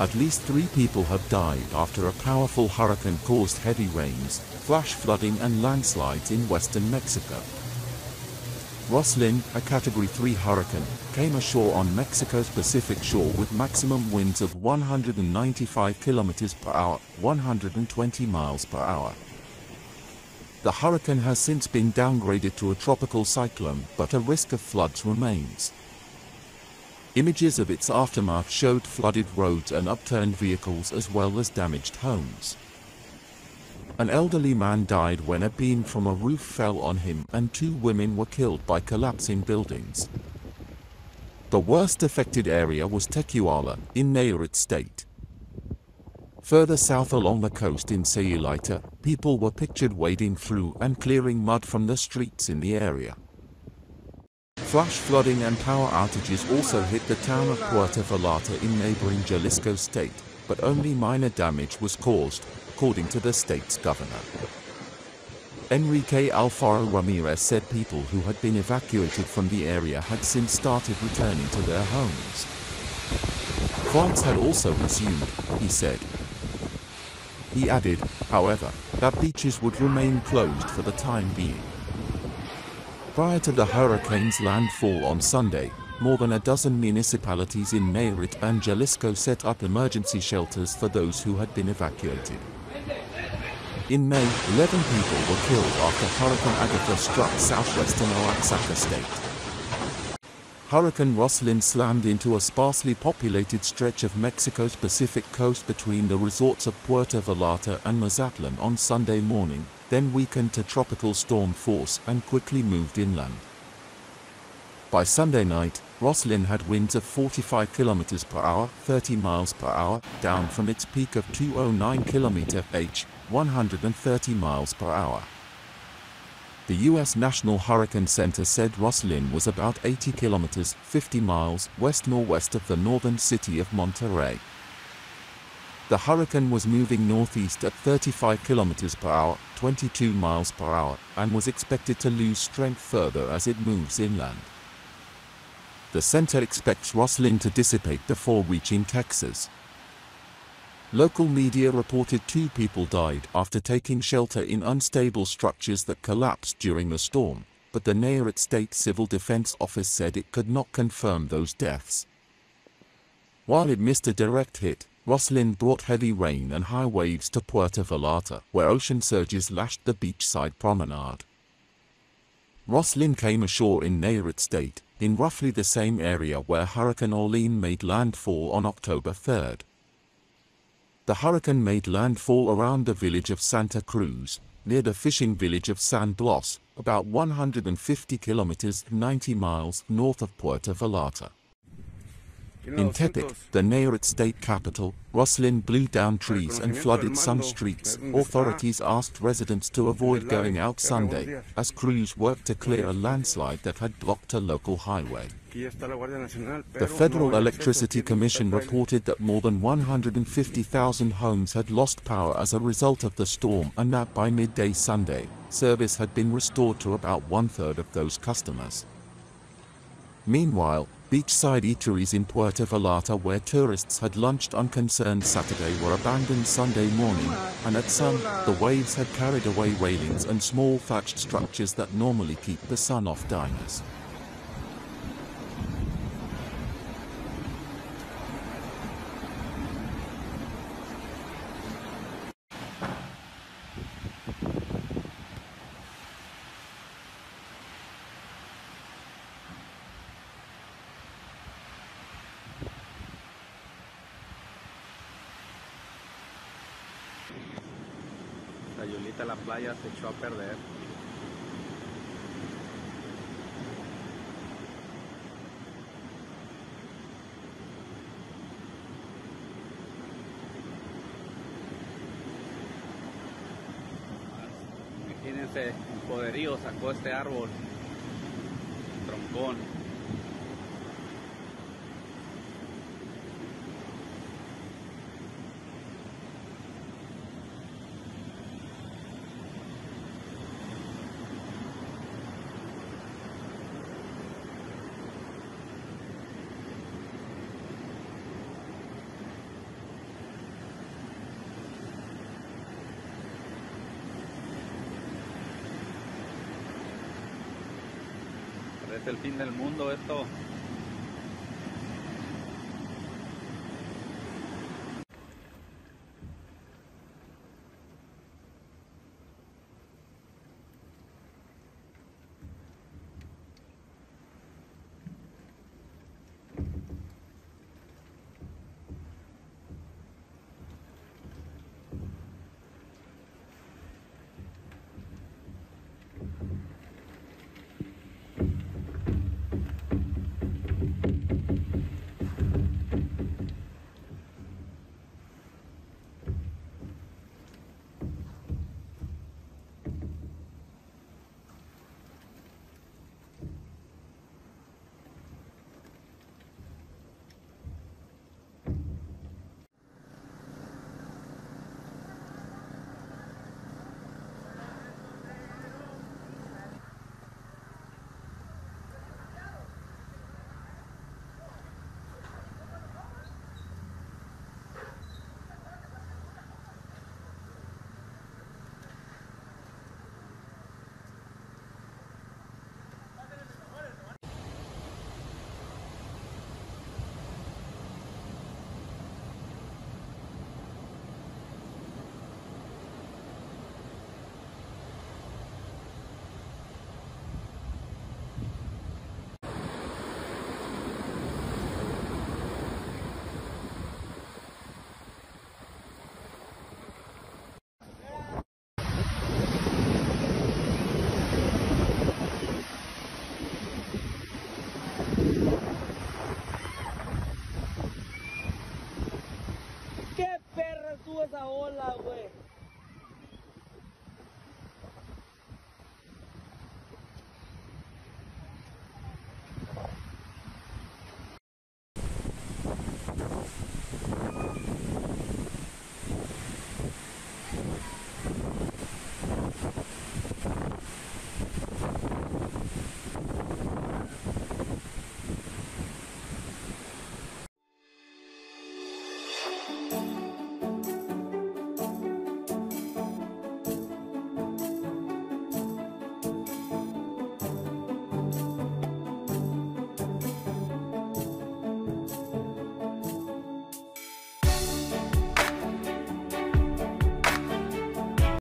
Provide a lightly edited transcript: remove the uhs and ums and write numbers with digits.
At least 3 people have died after a powerful hurricane caused heavy rains, flash flooding and landslides in western Mexico. Roslyn, a Category 3 hurricane, came ashore on Mexico's Pacific shore with maximum winds of 195 kilometers per hour, 120 miles per hour. The hurricane has since been downgraded to a tropical cyclone, but a risk of floods remains. Images of its aftermath showed flooded roads and upturned vehicles as well as damaged homes. An elderly man died when a beam from a roof fell on him, and 2 women were killed by collapsing buildings. The worst affected area was Tequila, in Nayarit State. Further south along the coast in Sayulita, people were pictured wading through and clearing mud from the streets in the area. Flash flooding and power outages also hit the town of Puerto Vallarta in neighboring Jalisco State, but only minor damage was caused, according to the state's governor. Enrique Alfaro Ramirez said people who had been evacuated from the area had since started returning to their homes. Flights had also resumed, he said. He added, however, that beaches would remain closed for the time being. Prior to the hurricane's landfall on Sunday, more than a dozen municipalities in Nayarit and Jalisco set up emergency shelters for those who had been evacuated. In May, 11 people were killed after Hurricane Agatha struck southwestern Oaxaca state. Hurricane Roslyn slammed into a sparsely populated stretch of Mexico's Pacific coast between the resorts of Puerto Vallarta and Mazatlan on Sunday morning, then weakened to tropical storm force and quickly moved inland. By Sunday night, Roslyn had winds of 45 kilometers per hour, 30 miles per hour, down from its peak of 209 km/h, 130 miles per hour. The U.S. National Hurricane Center said Roslyn was about 80 kilometers, 50 miles, west-northwest of the northern city of Monterrey. The hurricane was moving northeast at 35 kilometers per hour, 22 miles per hour, and was expected to lose strength further as it moves inland. The center expects Roslyn to dissipate before reaching Texas. Local media reported 2 people died after taking shelter in unstable structures that collapsed during the storm, but the Nayarit State Civil Defense Office said it could not confirm those deaths. While it missed a direct hit, Roslyn brought heavy rain and high waves to Puerto Vallarta, where ocean surges lashed the beachside promenade. Roslyn came ashore in Nayarit State, in roughly the same area where Hurricane Orlene made landfall on October 3rd. The hurricane made landfall around the village of Santa Cruz, near the fishing village of San Blas, about 150 kilometers, 90 miles north of Puerto Vallarta. In Tepic, the Nayarit state capital, Roslyn blew down trees and flooded some streets. Authorities asked residents to avoid going out Sunday, as crews worked to clear a landslide that had blocked a local highway. The Federal Electricity Commission reported that more than 150,000 homes had lost power as a result of the storm, and that by midday Sunday, service had been restored to about 1/3 of those customers. Meanwhile, beachside eateries in Puerto Vallarta where tourists had lunched unconcerned Saturday were abandoned Sunday morning, and at some, the waves had carried away railings and small thatched structures that normally keep the sun off diners. La Yolita la playa se echó a perder. Imagínense, el poderío sacó este árbol, troncón. Parece el fin del mundo esto. ¡Qué perra estuvo esa ola, güey!